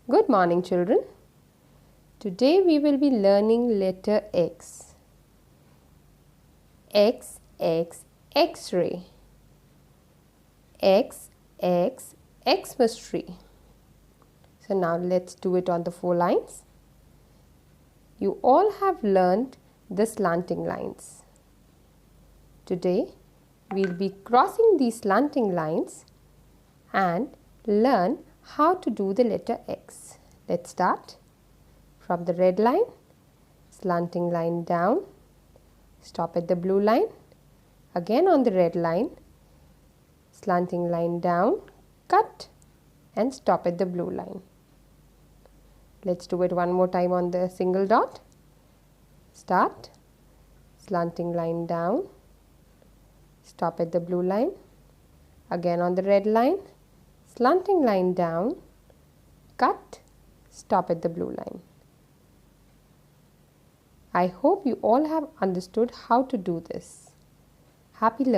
Good morning, children. Today we will be learning letter X. X, X, X-ray. X, X, Xmas tree. So now let's do it on the 4 lines. You all have learned the slanting lines. Today we'll be crossing these slanting lines and learn how to do the letter X. Let's start from the red line, slanting line down, stop at the blue line, again on the red line, slanting line down, cut and stop at the blue line. Let's do it one more time on the single dot. Start, slanting line down, stop at the blue line, again on the red line, slanting line down, cut, stop at the blue line. I hope you all have understood how to do this. Happy learning.